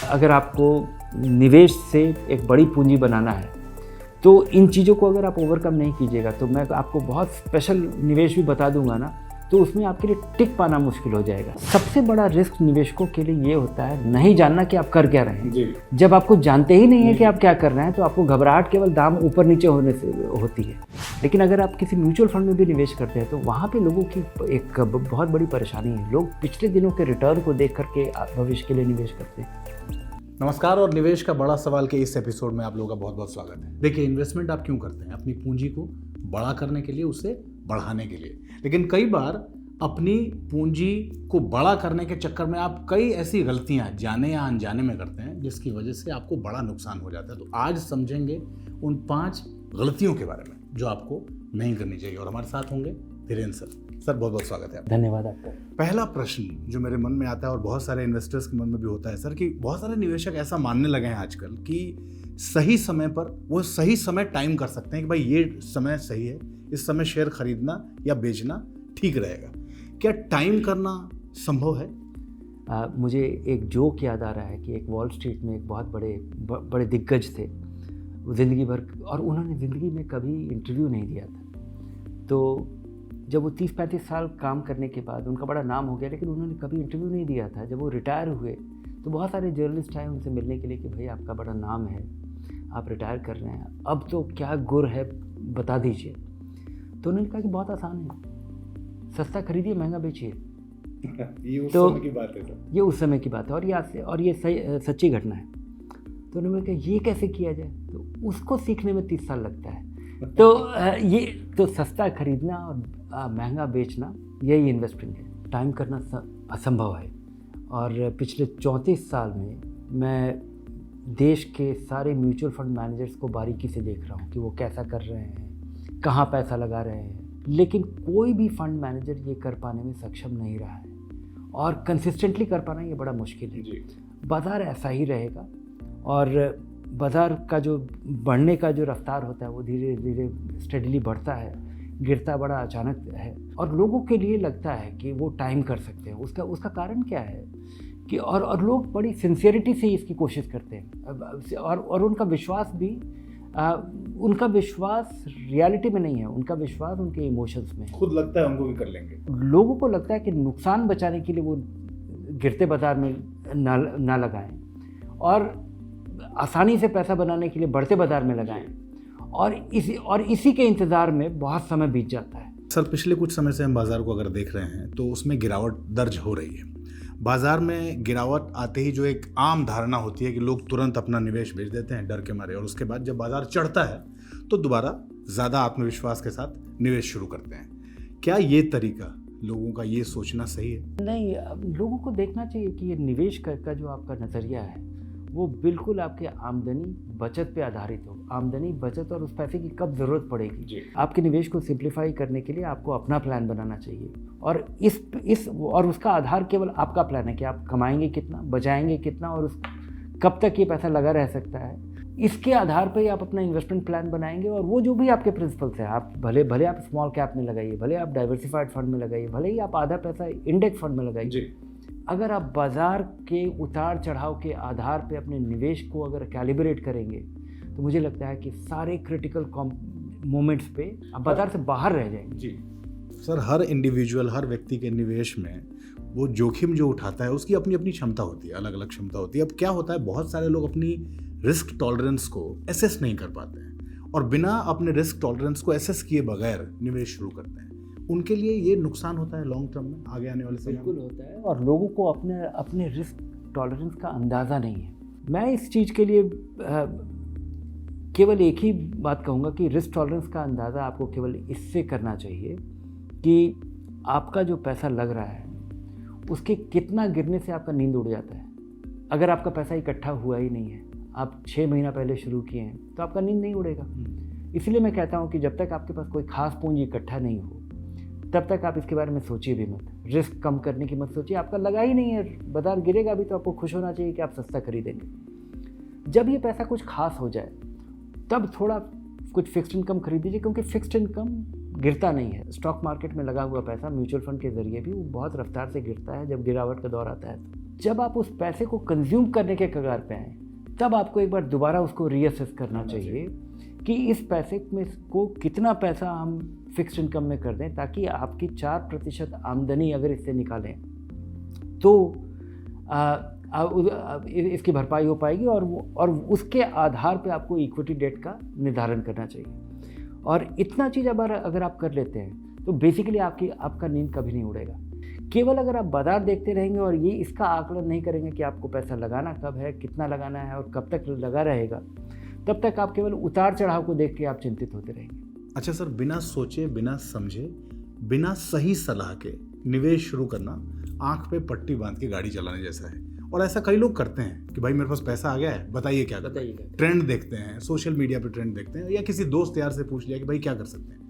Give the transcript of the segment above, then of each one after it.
अगर आपको निवेश से एक बड़ी पूंजी बनाना है तो इन चीज़ों को अगर आप ओवरकम नहीं कीजिएगा तो मैं आपको बहुत स्पेशल निवेश भी बता दूंगा ना, तो उसमें आपके लिए टिक पाना मुश्किल हो जाएगा। सबसे बड़ा रिस्क निवेशकों के लिए ये होता है नहीं जानना कि आप कर क्या रहे हैं। जी। जब आपको जानते ही नहीं है कि आप क्या कर रहे हैं तो आपको घबराहट केवल दाम ऊपर नीचे होने से होती है। लेकिन अगर आप किसी म्यूचुअल फंड में भी निवेश करते हैं तो वहाँ पे लोगों की एक बहुत बड़ी परेशानी है, लोग पिछले दिनों के रिटर्न को देख करके भविष्य के लिए निवेश करते हैं। नमस्कार और निवेश का बड़ा सवाल के इस एपिसोड में आप लोगों का बहुत बहुत स्वागत है। देखिए, इन्वेस्टमेंट आप क्यों करते हैं? अपनी पूंजी को बड़ा करने के लिए, उसे बढ़ाने के लिए। लेकिन कई बार अपनी पूंजी को बड़ा करने के चक्कर में आप कई ऐसी गलतियां जाने या अनजाने में करते हैं जिसकी वजह से आपको बड़ा नुकसान हो जाता है। तो आज समझेंगे उन 5 गलतियों के बारे में जो आपको नहीं करनी चाहिए। और हमारे साथ होंगे धीरेन्द्र सर। सर, बहुत बहुत स्वागत है आपका। धन्यवाद आपका। पहला प्रश्न जो मेरे मन में आता है और बहुत सारे इन्वेस्टर्स के मन में भी होता है सर, कि बहुत सारे निवेशक ऐसा मानने लगे हैं आजकल कि सही समय पर वो सही समय टाइम कर सकते हैं कि भाई ये समय सही है, इस समय शेयर खरीदना या बेचना ठीक रहेगा। क्या टाइम करना संभव है? मुझे एक जोक याद आ रहा है कि एक वॉल स्ट्रीट में एक बहुत बड़े दिग्गज थे, ज़िंदगी भर, और उन्होंने ज़िंदगी में कभी इंटरव्यू नहीं दिया था। तो जब वो 30-35 साल काम करने के बाद उनका बड़ा नाम हो गया, लेकिन उन्होंने कभी इंटरव्यू नहीं दिया था। जब वो रिटायर हुए तो बहुत सारे जर्नलिस्ट आए उनसे मिलने के लिए कि भाई आपका बड़ा नाम है, आप रिटायर कर रहे हैं, अब तो क्या गुर है बता दीजिए। तो उन्होंने कहा कि बहुत आसान है, सस्ता खरीदिए महंगा बेचिए। ये उस तो समय की बात है सर। ये उस समय की बात है और ये सच्ची घटना है। तो उन्होंने कहा ये कैसे किया जाए, तो उसको सीखने में 30 साल लगता है। तो सस्ता खरीदना और महंगा बेचना यही इन्वेस्टमेंट है। टाइम करना असंभव है। और पिछले 34 साल में मैं देश के सारे म्यूचुअल फंड मैनेजर्स को बारीकी से देख रहा हूँ कि वो कैसा कर रहे हैं, कहाँ पैसा लगा रहे हैं, लेकिन कोई भी फंड मैनेजर ये कर पाने में सक्षम नहीं रहा है और कंसिस्टेंटली कर पाना ये बड़ा मुश्किल है। बाज़ार ऐसा ही रहेगा और बाज़ार का जो बढ़ने का जो रफ्तार होता है वो धीरे धीरे स्टेडीली बढ़ता है, गिरता बड़ा अचानक है। और लोगों के लिए लगता है कि वो टाइम कर सकते हैं। उसका कारण क्या है कि और लोग बड़ी सिंसियरिटी से इसकी कोशिश करते हैं और उनका विश्वास भी उनका विश्वास रियलिटी में नहीं है, उनका विश्वास उनके इमोशंस में है। खुद लगता है उनको भी कर लेंगे। लोगों को लगता है कि नुकसान बचाने के लिए वो गिरते बाज़ार में ना लगाएं और आसानी से पैसा बनाने के लिए बढ़ते बाज़ार में लगाएं और इसी के इंतज़ार में बहुत समय बीत जाता है। सर, पिछले कुछ समय से हम बाज़ार को अगर देख रहे हैं तो उसमें गिरावट दर्ज हो रही है। बाज़ार में गिरावट आते ही जो एक आम धारणा होती है कि लोग तुरंत अपना निवेश बेच देते हैं डर के मारे, और उसके बाद जब बाज़ार चढ़ता है तो दोबारा ज़्यादा आत्मविश्वास के साथ निवेश शुरू करते हैं। क्या ये तरीका, लोगों का ये सोचना सही है? नहीं, लोगों को देखना चाहिए कि ये निवेश का जो आपका नज़रिया है वो बिल्कुल आपके आमदनी बचत पे आधारित हो। आमदनी बचत और उस पैसे की कब ज़रूरत पड़ेगी। आपके निवेश को सिंप्लीफाई करने के लिए आपको अपना प्लान बनाना चाहिए और उसका आधार केवल आपका प्लान है कि आप कमाएंगे कितना, बचाएंगे कितना और कब तक ये पैसा लगा रह सकता है। इसके आधार पर ही आप अपना इन्वेस्टमेंट प्लान बनाएंगे और वो जो भी आपके प्रिंसिपल्स हैं, आप भले आप स्मॉल कैप में लगाइए, भले आप डाइवर्सिफाइड फंड में लगाइए, भले ही आप आधा पैसा इंडेक्स फंड में लगाइए। अगर आप बाज़ार के उतार चढ़ाव के आधार पे अपने निवेश को अगर कैलिब्रेट करेंगे तो मुझे लगता है कि सारे क्रिटिकल मोमेंट्स पे आप बाज़ार से बाहर रह जाएंगे। जी सर, हर इंडिविजुअल, हर व्यक्ति के निवेश में वो जोखिम जो उठाता है उसकी अपनी अपनी क्षमता होती है, अलग अलग क्षमता होती है। अब क्या होता है, बहुत सारे लोग अपनी रिस्क टॉलरेंस को एसेस नहीं कर पाते हैं और बिना अपने रिस्क टॉलरेंस को एसेस किए बगैर निवेश शुरू करते हैं। उनके लिए ये नुकसान होता है लॉन्ग टर्म में, आगे आने वाले समय में। बिल्कुल होता है और लोगों को अपने रिस्क टॉलरेंस का अंदाज़ा नहीं है। मैं इस चीज़ के लिए केवल एक ही बात कहूँगा कि रिस्क टॉलरेंस का अंदाज़ा आपको केवल इससे करना चाहिए कि आपका जो पैसा लग रहा है उसके कितना गिरने से आपका नींद उड़ जाता है। अगर आपका पैसा इकट्ठा हुआ ही नहीं है, आप 6 महीना पहले शुरू किए हैं, तो आपका नींद नहीं उड़ेगा। इसलिए मैं कहता हूँ कि जब तक आपके पास कोई खास पूंजी इकट्ठा नहीं हो तब तक आप इसके बारे में सोचिए भी मत। रिस्क कम करने की मत सोचिए, आपका लगा ही नहीं है, बाजार गिरेगा भी तो आपको खुश होना चाहिए कि आप सस्ता खरीदेंगे। जब ये पैसा कुछ खास हो जाए तब थोड़ा कुछ फिक्स्ड इनकम खरीद दीजिए, क्योंकि फिक्स्ड इनकम गिरता नहीं है। स्टॉक मार्केट में लगा हुआ पैसा म्यूचुअल फंड के जरिए भी वो बहुत रफ्तार से गिरता है जब गिरावट का दौर आता है। जब आप उस पैसे को कंज्यूम करने के कगार पे आए, तब आपको एक बार दोबारा उसको रीअसेस करना चाहिए कि इस पैसे में को कितना पैसा हम फिक्स्ड इनकम में कर दें, ताकि आपकी 4% आमदनी अगर इससे निकालें तो इसकी भरपाई हो पाएगी, और उसके आधार पे आपको इक्विटी डेट का निर्धारण करना चाहिए। और इतना चीज़ अगर आप कर लेते हैं तो बेसिकली आपका नींद कभी नहीं उड़ेगा। केवल अगर आप बाजार देखते रहेंगे और ये इसका आकलन नहीं करेंगे कि आपको पैसा लगाना कब है, कितना लगाना है और कब तक लगा रहेगा, तब तक आप केवल उतार चढ़ाव को देख के आप चिंतित होते रहेंगे। अच्छा सर, बिना सोचे, बिना समझे, बिना सही सलाह के निवेश शुरू करना आंख पे पट्टी बांध के गाड़ी चलाने जैसा है। और ऐसा कई लोग करते हैं कि भाई मेरे पास पैसा आ गया है, बताइए क्या करना है। ट्रेंड देखते हैं, सोशल मीडिया पे ट्रेंड देखते हैं, या किसी दोस्त यार से पूछ लिया कि भाई क्या कर सकते हैं।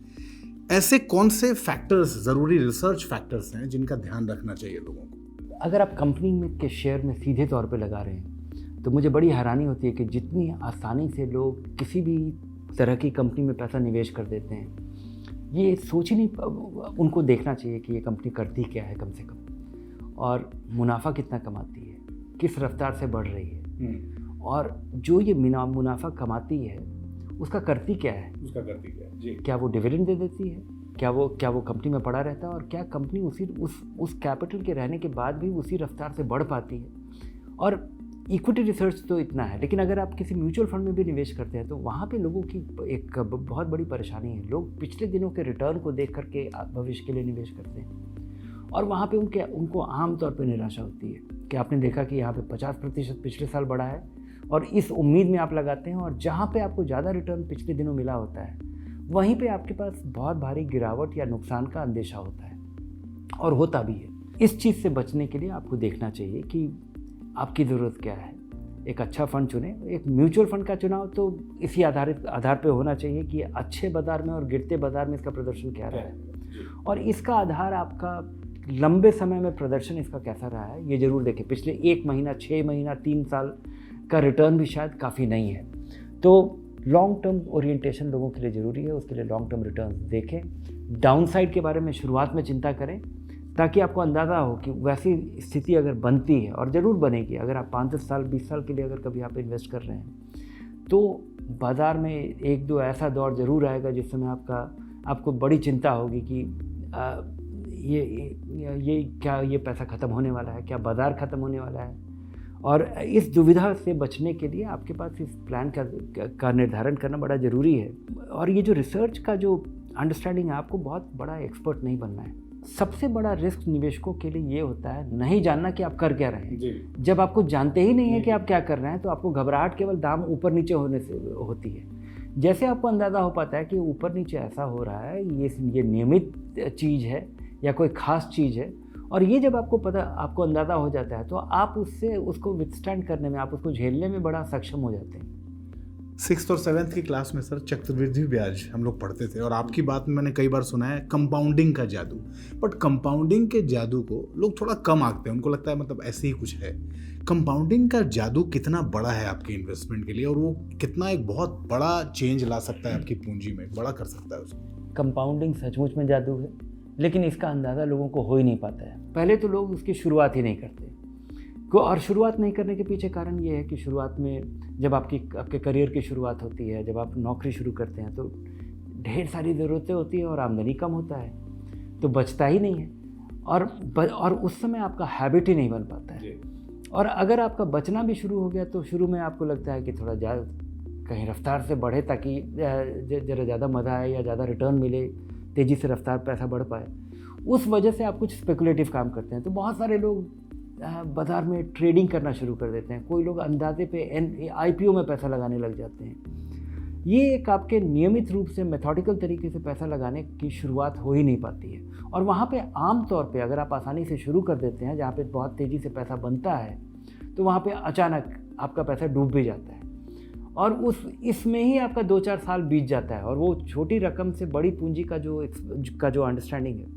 ऐसे कौन से फैक्टर्स, ज़रूरी रिसर्च फैक्टर्स हैं जिनका ध्यान रखना चाहिए लोगों को? अगर आप कंपनी में के शेयर में सीधे तौर पे लगा रहे हैं तो मुझे बड़ी हैरानी होती है कि जितनी आसानी से लोग किसी भी तरह की कंपनी में पैसा निवेश कर देते हैं, ये सोच ही नहीं, उनको देखना चाहिए कि ये कंपनी करती क्या है कम से कम, और मुनाफा कितना कमाती है, किस रफ्तार से बढ़ रही है, और जो ये मुनाफा कमाती है उसका करती क्या है जी। क्या वो डिविडेंड दे देती है, क्या वो कंपनी में पड़ा रहता है, और क्या कंपनी उस कैपिटल के रहने के बाद भी उसी रफ्तार से बढ़ पाती है। और इक्विटी रिसर्च तो इतना है, लेकिन अगर आप किसी म्यूचुअल फंड में भी निवेश करते हैं तो वहाँ पे लोगों की एक बहुत बड़ी परेशानी है। लोग पिछले दिनों के रिटर्न को देख करके भविष्य के लिए निवेश करते हैं, और वहाँ पे उनको आमतौर पर निराशा होती है कि आपने देखा कि यहाँ पे 50% पिछले साल बढ़ा है, और इस उम्मीद में आप लगाते हैं, और जहाँ पे आपको ज़्यादा रिटर्न पिछले दिनों मिला होता है वहीं पे आपके पास बहुत भारी गिरावट या नुकसान का अंदेशा होता है, और होता भी है। इस चीज़ से बचने के लिए आपको देखना चाहिए कि आपकी ज़रूरत क्या है। एक अच्छा फ़ंड चुनें। एक म्यूचुअल फंड का चुनाव तो इसी आधार पे होना चाहिए कि अच्छे बाज़ार में और गिरते बाज़ार में इसका प्रदर्शन क्या रहा है, और इसका आधार आपका लंबे समय में प्रदर्शन इसका कैसा रहा है ये ज़रूर देखें। पिछले 1 महीना, 6 महीना, 3 साल का रिटर्न भी शायद काफ़ी नहीं है। तो लॉन्ग टर्म ओरिएंटेशन लोगों के लिए ज़रूरी है, उसके लिए लॉन्ग टर्म रिटर्न देखें। डाउनसाइड के बारे में शुरुआत में चिंता करें, ताकि आपको अंदाज़ा हो कि वैसी स्थिति अगर बनती है, और ज़रूर बनेगी, अगर आप 5-10 साल, 20 साल के लिए अगर कभी आप इन्वेस्ट कर रहे हैं तो बाज़ार में 1-2 ऐसा दौर ज़रूर आएगा जिस समय आपको बड़ी चिंता होगी कि ये पैसा ख़त्म होने वाला है, क्या बाज़ार ख़त्म होने वाला है। और इस दुविधा से बचने के लिए आपके पास इस प्लान का निर्धारण करना बड़ा ज़रूरी है। और ये जो रिसर्च का जो अंडरस्टैंडिंग है, आपको बहुत बड़ा एक्सपर्ट नहीं बनना है। सबसे बड़ा रिस्क निवेशकों के लिए ये होता है नहीं जानना कि आप कर क्या रहे हैं। जब आपको जानते ही नहीं है कि आप क्या कर रहे हैं तो आपको घबराहट केवल दाम ऊपर नीचे होने से होती है। जैसे आपको अंदाज़ा हो पाता है कि ऊपर नीचे ऐसा हो रहा है, ये नियमित चीज़ है या कोई ख़ास चीज़ है, और ये जब आपको अंदाज़ा हो जाता है तो आप उसको विथस्टैंड करने में, आप उसको झेलने में बड़ा सक्षम हो जाते हैं। 6th और 7th की क्लास में सर चक्रवृद्धि ब्याज हम लोग पढ़ते थे, और आपकी बात में मैंने कई बार सुना है कंपाउंडिंग का जादू। बट कंपाउंडिंग के जादू को लोग थोड़ा कम आंकते हैं, उनको लगता है मतलब ऐसे ही कुछ है। कंपाउंडिंग का जादू कितना बड़ा है आपके इन्वेस्टमेंट के लिए, और वो कितना एक बहुत बड़ा चेंज ला सकता है आपकी पूंजी में, बड़ा कर सकता है उसको? कंपाउंडिंग सचमुच में जादू है, लेकिन इसका अंदाज़ा लोगों को हो ही नहीं पाता है। पहले तो लोग उसकी शुरुआत ही नहीं करते, और शुरुआत नहीं करने के पीछे कारण ये है कि शुरुआत में जब आपके करियर की शुरुआत होती है, जब आप नौकरी शुरू करते हैं तो ढेर सारी ज़रूरतें होती है और आमदनी कम होता है, तो बचता ही नहीं है, और उस समय आपका हैबिट ही नहीं बन पाता है। और अगर आपका बचना भी शुरू हो गया तो शुरू में आपको लगता है कि थोड़ा कहीं रफ्तार से बढ़े ताकि ज़रा ज़्यादा मज़ा आए या ज़्यादा रिटर्न मिले, तेज़ी से रफ्तार पैसा बढ़ पाए। उस वजह से आप कुछ स्पेकुलेटिव काम करते हैं। तो बहुत सारे लोग बाज़ार में ट्रेडिंग करना शुरू कर देते हैं, कोई लोग अंदाजे पे IPO में पैसा लगाने लग जाते हैं। ये एक आपके नियमित रूप से मेथोडिकल तरीके से पैसा लगाने की शुरुआत हो ही नहीं पाती है, और वहाँ पे आम तौर पे अगर आप आसानी से शुरू कर देते हैं जहाँ पे बहुत तेज़ी से पैसा बनता है, तो वहाँ पे अचानक आपका पैसा डूब भी जाता है, और इसमें ही आपका 2-4 साल बीत जाता है, और वो छोटी रकम से बड़ी पूंजी का जो अंडरस्टैंडिंग है।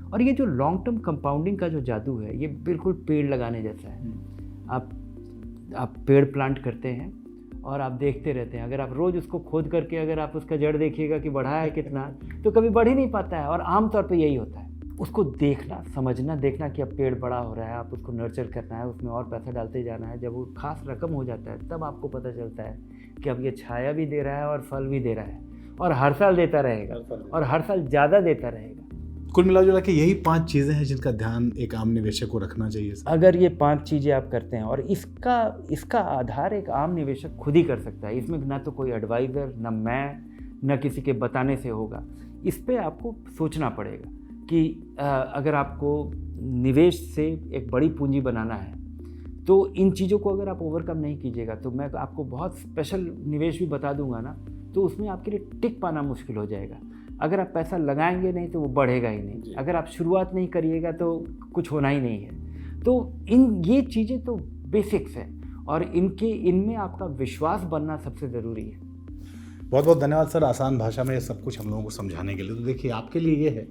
और ये जो लॉन्ग टर्म कंपाउंडिंग का जो जादू है, ये बिल्कुल पेड़ लगाने जैसा है। आप पेड़ प्लांट करते हैं और आप देखते रहते हैं। अगर आप रोज़ उसको खोद करके अगर आप उसका जड़ देखिएगा कि बढ़ा है कितना, तो कभी बढ़ ही नहीं पाता है, और आमतौर पे यही होता है। उसको देखना, समझना, देखना कि अब पेड़ बड़ा हो रहा है, आप उसको नर्चर करना है, उसमें और पैसा डालते जाना है। जब वो खास रकम हो जाता है तब आपको पता चलता है कि अब ये छाया भी दे रहा है और फल भी दे रहा है, और हर साल देता रहेगा, और हर साल ज़्यादा देता रहेगा। कुल मिला जुला के यही 5 चीज़ें हैं जिनका ध्यान एक आम निवेशक को रखना चाहिए सर। अगर ये 5 चीज़ें आप करते हैं, और इसका आधार एक आम निवेशक खुद ही कर सकता है। इसमें ना तो कोई एडवाइज़र, ना मैं, न किसी के बताने से होगा। इस पे आपको सोचना पड़ेगा कि अगर आपको निवेश से एक बड़ी पूंजी बनाना है तो इन चीज़ों को अगर आप ओवरकम नहीं कीजिएगा, तो मैं आपको बहुत स्पेशल निवेश भी बता दूंगा ना, तो उसमें आपके लिए टिक पाना मुश्किल हो जाएगा। अगर आप पैसा लगाएंगे नहीं तो वो बढ़ेगा ही नहीं, अगर आप शुरुआत नहीं करिएगा तो कुछ होना ही नहीं है। तो ये चीज़ें तो बेसिक्स हैं, और इनमें आपका विश्वास बनना सबसे ज़रूरी है। बहुत बहुत धन्यवाद सर, आसान भाषा में सब कुछ हम लोगों को समझाने के लिए। तो देखिए, आपके लिए ये है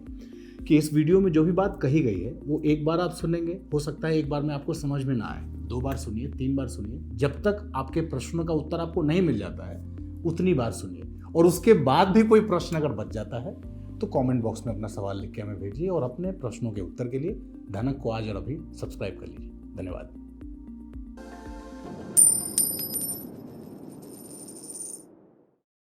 कि इस वीडियो में जो भी बात कही गई है वो एक बार आप सुनेंगे, हो सकता है एक बार में आपको समझ में ना आए, 2 बार सुनिए, 3 बार सुनिए, जब तक आपके प्रश्नों का उत्तर आपको नहीं मिल जाता है उतनी बार सुनिए। और उसके बाद भी कोई प्रश्न अगर बच जाता है तो कमेंट बॉक्स में अपना सवाल लिख के हमें भेजिए, और अपने प्रश्नों के उत्तर के लिए धनक को आज और अभी सब्सक्राइब कर लीजिए। धन्यवाद।